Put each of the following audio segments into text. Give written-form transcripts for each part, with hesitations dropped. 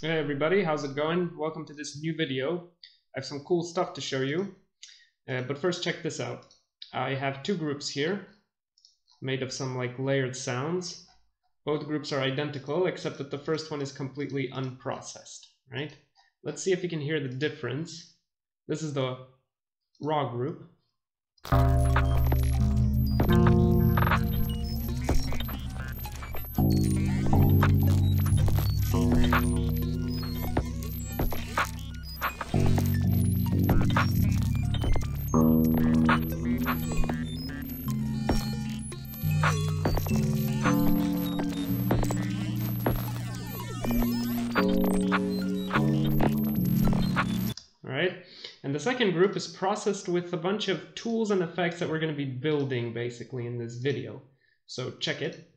Hey everybody, how's it going? Welcome to this new video. I have some cool stuff to show you. But first check this out. I have two groups here made of some layered sounds. Both groups are identical except that the first one is completely unprocessed, right? Let's see if you can hear the difference. This is the raw group. Right? And the second group is processed with a bunch of tools and effects that we're going to be building basically in this video. So check it.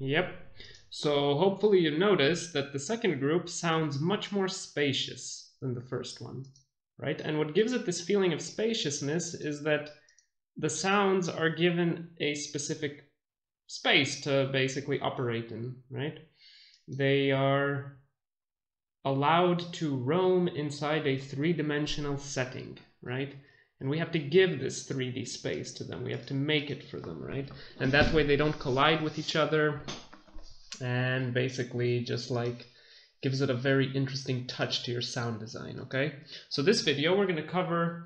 Yep. So hopefully you notice that the second group sounds much more spacious than the first one, right? And what gives it this feeling of spaciousness is that the sounds are given a specific space to basically operate in, right? They are allowed to roam inside a three-dimensional setting, right? And we have to give this 3D space to them. We have to make it for them, right? And that way they don't collide with each other, and basically just gives it a very interesting touch to your sound design, okay? So this video, we're going to cover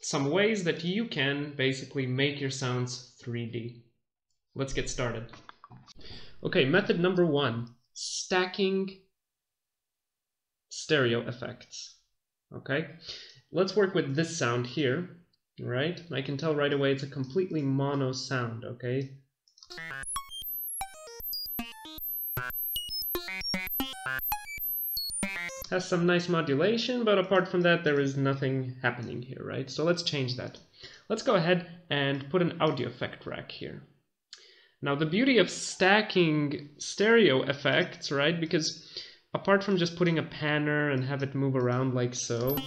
some ways that you can basically make your sounds 3D. Let's get started. Okay, method number 1, stacking stereo effects. Okay, let's work with this sound here, right? I can tell right away it's a completely mono sound, okay? Has some nice modulation, but apart from that, there is nothing happening here, right? So let's change that. Let's go ahead and put an audio effect rack here. Now, the beauty of stacking stereo effects, right? Because apart from just putting a panner and have it move around like so,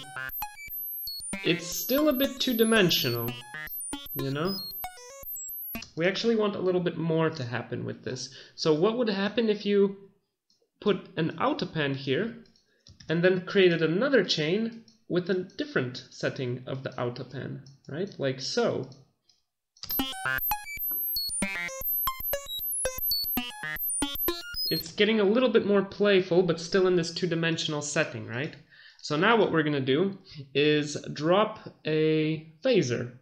it's still a bit two-dimensional, you know? We actually want a little bit more to happen with this. So what would happen if you put an autopan here and then created another chain with a different setting of the autopan, right? Like so. It's getting a little bit more playful, but still in this two-dimensional setting, right? So now what we're going to do is drop a phaser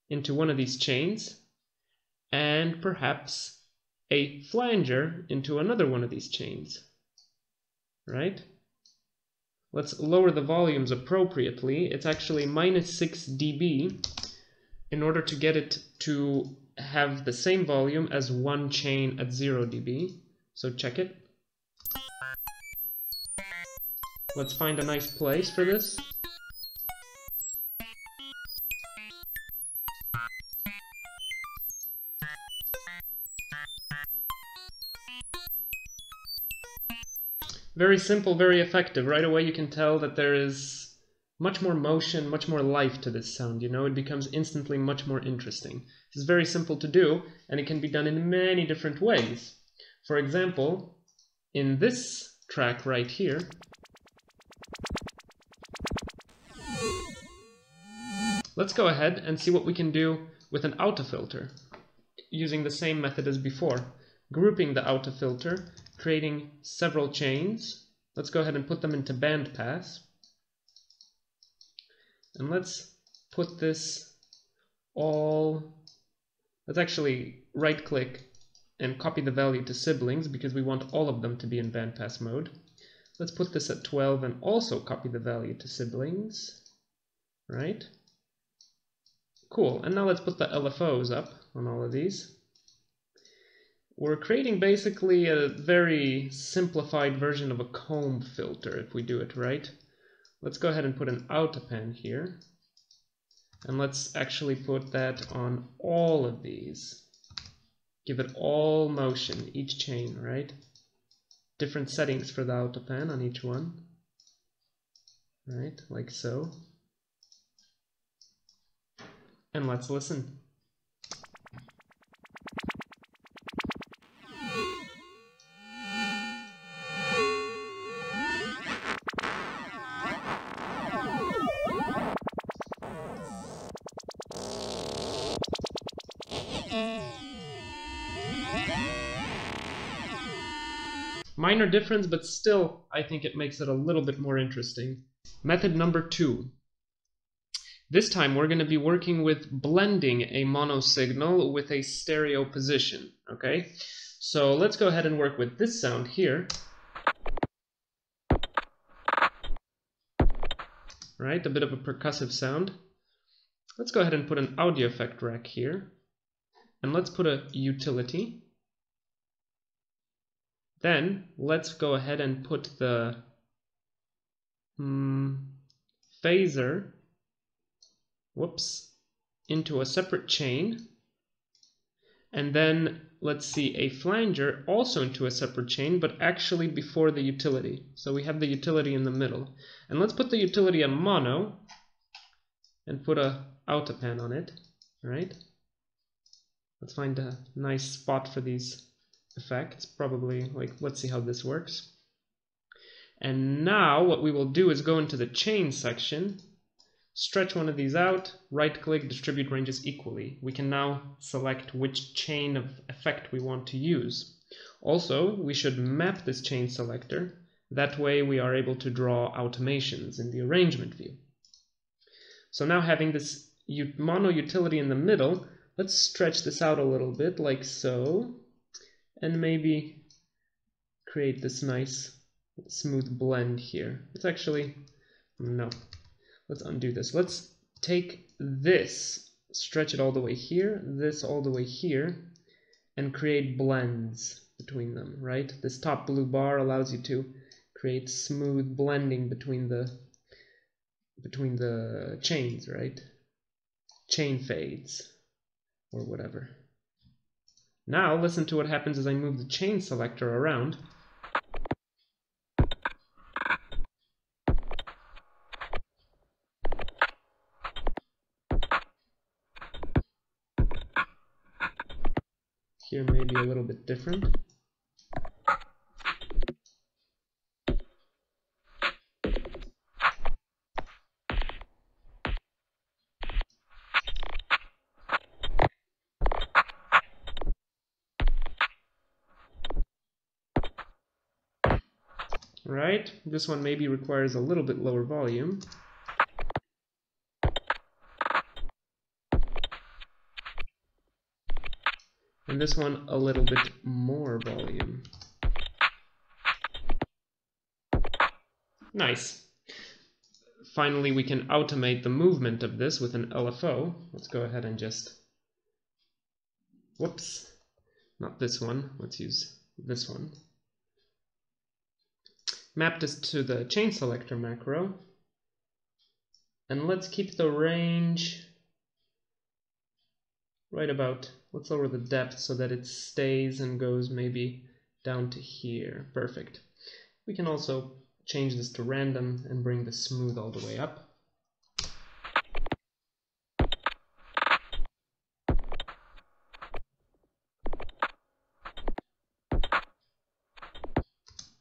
into one of these chains and perhaps a flanger into another one of these chains, right? Let's lower the volumes appropriately. It's actually -6 dB in order to get it to have the same volume as one chain at 0 dB. So check it. Let's find a nice place for this. Very simple, very effective. Right away you can tell that there is much more motion, much more life to this sound, you know? It becomes instantly much more interesting. It's very simple to do, and it can be done in many different ways. For example, in this track right here, let's go ahead and see what we can do with an autofilter, using the same method as before. Grouping the autofilter, creating several chains. Let's go ahead and put them into bandpass. And let's put this all... Let's actually right-click and copy the value to siblings because we want all of them to be in bandpass mode. Let's put this at 12 and also copy the value to siblings, right? Cool, and now let's put the LFOs up. on all of these. We're creating basically a very simplified version of a comb filter if we do it right. Let's go ahead and put an autopen here. And let's actually put that on all of these. Give it all motion, each chain, right? Different settings for the autopen on each one. Right, like so. And let's listen. Minor difference, but still, I think it makes it a little bit more interesting. Method number 2. This time we're going to be working with blending a mono signal with a stereo position, okay? So let's go ahead and work with this sound here. Right, a bit of a percussive sound. Let's go ahead and put an audio effect rack here. And let's put a utility. Then let's go ahead and put the phaser, into a separate chain. And then let's see a flanger also into a separate chain, but actually before the utility. So we have the utility in the middle. And let's put the utility on mono and put a autopen on it, right? Let's find a nice spot for these effects, probably like, let's see how this works. And now what we will do is go into the chain section, stretch one of these out, right click, distribute ranges equally. We can now select which chain of effect we want to use. Also, we should map this chain selector. That way we are able to draw automations in the arrangement view. So now having this mono utility in the middle, let's stretch this out a little bit like so. And maybe create this nice smooth blend here. It's actually, no, let's undo this. Let's take this, stretch it all the way here, this all the way here, and create blends between them, right? This top blue bar allows you to create smooth blending between the chains, right? Chain fades, or whatever. Now listen to what happens as I move the chain selector around. Here may be a little bit different. Right, this one maybe requires a little bit lower volume. And this one a little bit more volume. Nice. Finally, we can automate the movement of this with an LFO. Let's go ahead and just, whoops, not this one, let's use this one. Map this to the chain selector macro. And let's keep the range right about, let's lower the depth so that it stays and goes maybe down to here. Perfect. We can also change this to random and bring the smooth all the way up.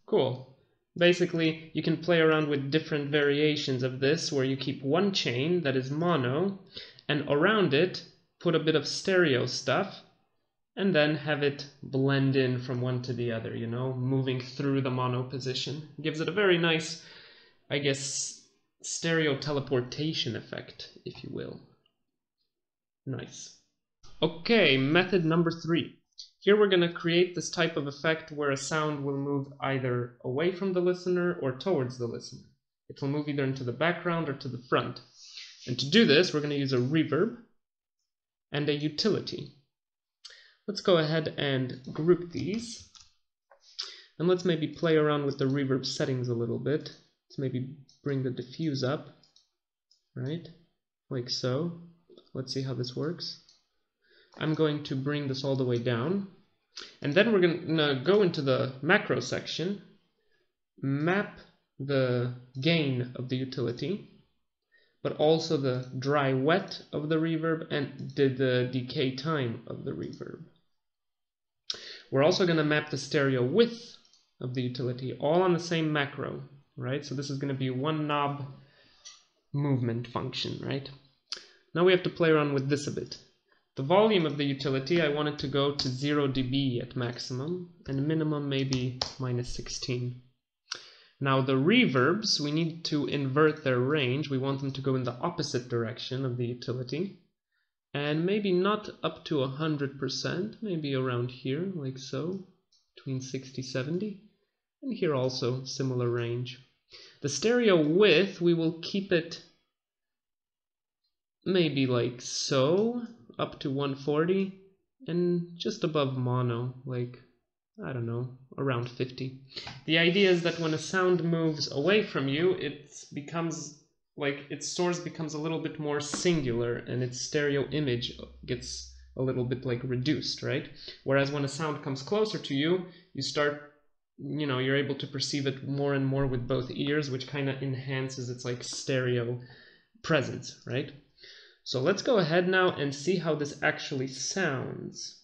Cool. Basically, you can play around with different variations of this where you keep one chain that is mono and around it put a bit of stereo stuff and then have it blend in from one to the other, you know, moving through the mono position. It gives it a very nice, I guess, stereo teleportation effect, if you will. Nice. Okay, method number 3. Here we're going to create this type of effect where a sound will move either away from the listener or towards the listener. It will move either into the background or to the front. And to do this, we're going to use a reverb and a utility. Let's go ahead and group these. And let's maybe play around with the reverb settings a little bit. Let's maybe bring the diffuse up, right? Like so. Let's see how this works. I'm going to bring this all the way down. And then we're going to go into the macro section, map the gain of the utility, but also the dry wet of the reverb and the decay time of the reverb. We're also going to map the stereo width of the utility, all on the same macro, right? So this is going to be one knob movement function, right? Now we have to play around with this a bit. The volume of the utility, I want it to go to 0 dB at maximum, and minimum maybe -16. Now the reverbs, we need to invert their range. We want them to go in the opposite direction of the utility. And maybe not up to 100%, maybe around here, like so, between 60-70. And here also, similar range. The stereo width, we will keep it maybe like so, up to 140, and just above mono, like, I don't know, around 50. The idea is that when a sound moves away from you, it becomes like its source becomes a little bit more singular and its stereo image gets a little bit like reduced, right? Whereas when a sound comes closer to you, you start, you're able to perceive it more and more with both ears, which kind of enhances its like stereo presence, right? So let's go ahead now and see how this actually sounds.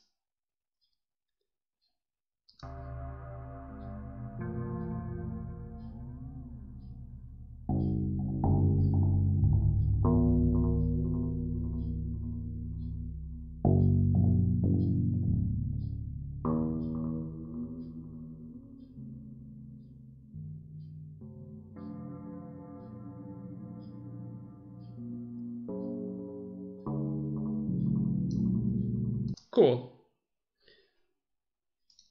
Cool.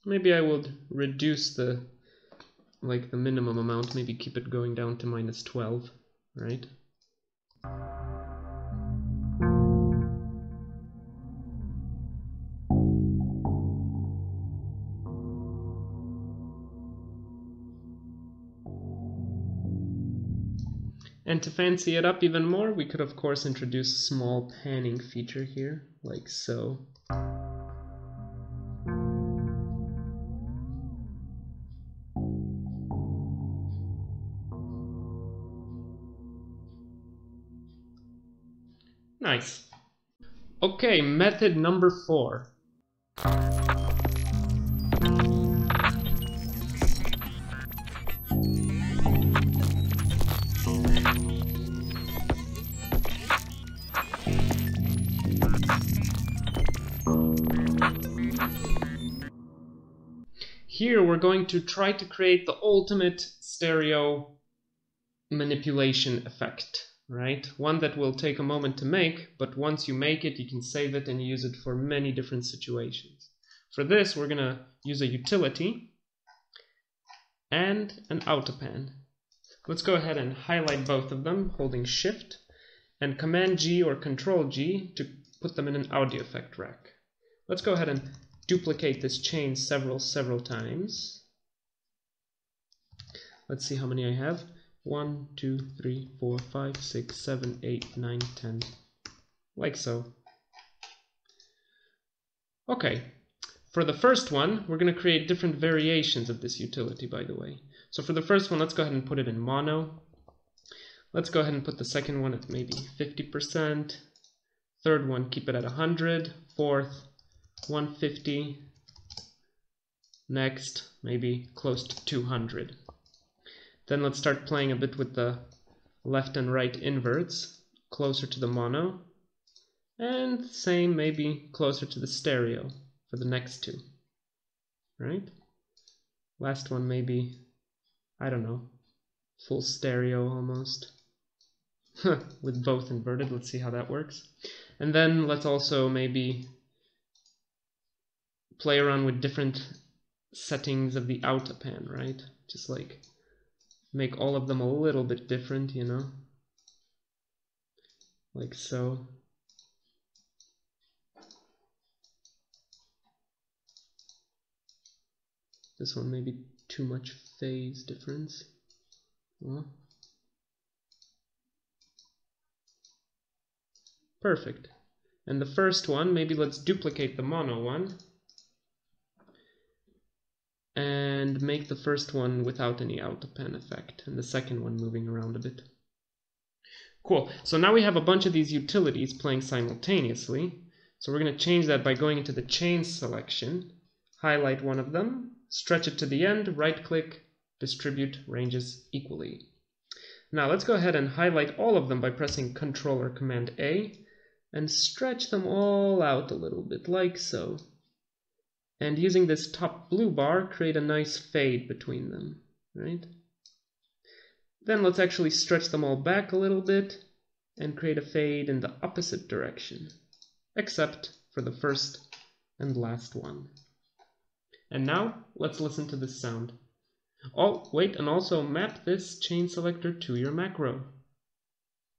Maybe I would reduce the minimum amount, maybe keep it going down to -12, right? And to fancy it up even more, we could of course introduce a small panning feature here, like so. Nice. Okay, method number 4. Here we're going to try to create the ultimate stereo manipulation effect, right? One that will take a moment to make, but once you make it, you can save it and use it for many different situations. For this, we're going to use a utility and an autopan. Let's go ahead and highlight both of them, holding Shift, and Command G or Control G to put them in an audio effect rack. Let's go ahead and duplicate this chain several times. Let's see how many I have. 1, 2, 3, 4, 5, 6, 7, 8, 9, 10. Like so. Okay. For the first one, we're going to create different variations of this utility, by the way. So for the first one, let's go ahead and put it in mono. Let's go ahead and put the second one at maybe 50%. Third one, keep it at 100. Fourth, 150. Next, maybe close to 200. Then let's start playing a bit with the left and right inverts, closer to the mono. And same, maybe closer to the stereo for the next two. Right? Last one, maybe, I don't know, full stereo almost. With both inverted, let's see how that works. And then let's also maybe play around with different settings of the autopan, right? Just like make all of them a little bit different, like so. This one may be too much phase difference. Perfect. And the first one, maybe let's duplicate the mono one and make the first one without any autopan effect and the second one moving around a bit. Cool. So now we have a bunch of these utilities playing simultaneously. So we're going to change that by going into the chain selection, highlight one of them, stretch it to the end, right-click, distribute ranges equally. Now let's go ahead and highlight all of them by pressing Ctrl or Command A and stretch them all out a little bit, like so. And using this top blue bar, create a nice fade between them, right? Then let's actually stretch them all back a little bit and create a fade in the opposite direction, except for the first and last one. And now let's listen to this sound. Oh, wait, and also map this chain selector to your macro.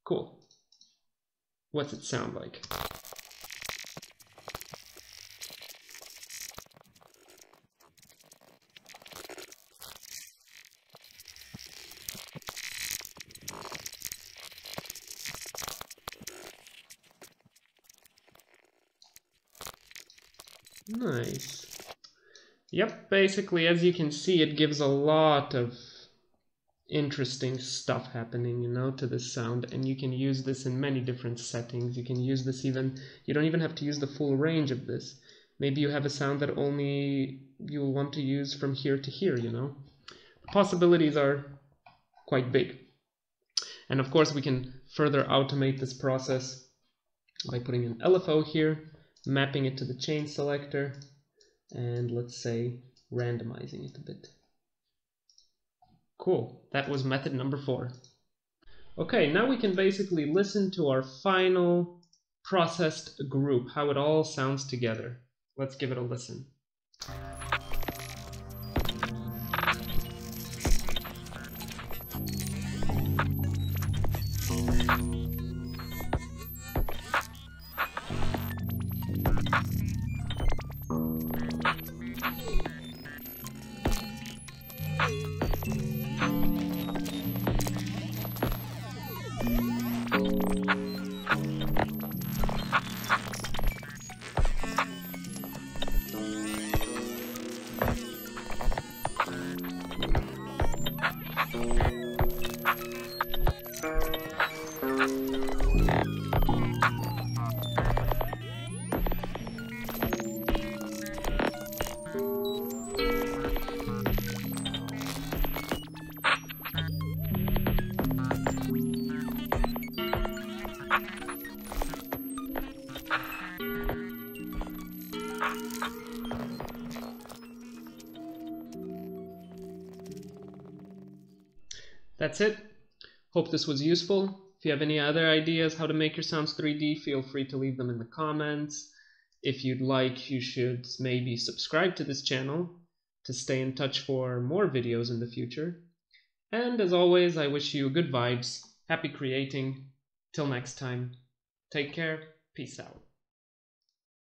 Cool. What's it sound like? Nice. Yep, basically, as you can see, it gives a lot of interesting stuff happening, you know, to this sound, and you can use this in many different settings. You can use this even, you don't even have to use the full range of this. Maybe you have a sound that only you'll want to use from here to here, you know. The possibilities are quite big. And of course, we can further automate this process by putting an LFO here, mapping it to the chain selector, and let's say randomizing it a bit. Cool, that was method number 4. Okay, now we can basically listen to our final processed group, how it all sounds together. Let's give it a listen. That's it. Hope this was useful. If you have any other ideas how to make your sounds 3D, feel free to leave them in the comments. If you'd like, you should maybe subscribe to this channel to stay in touch for more videos in the future. And as always, I wish you good vibes, happy creating. Till next time, take care, peace out.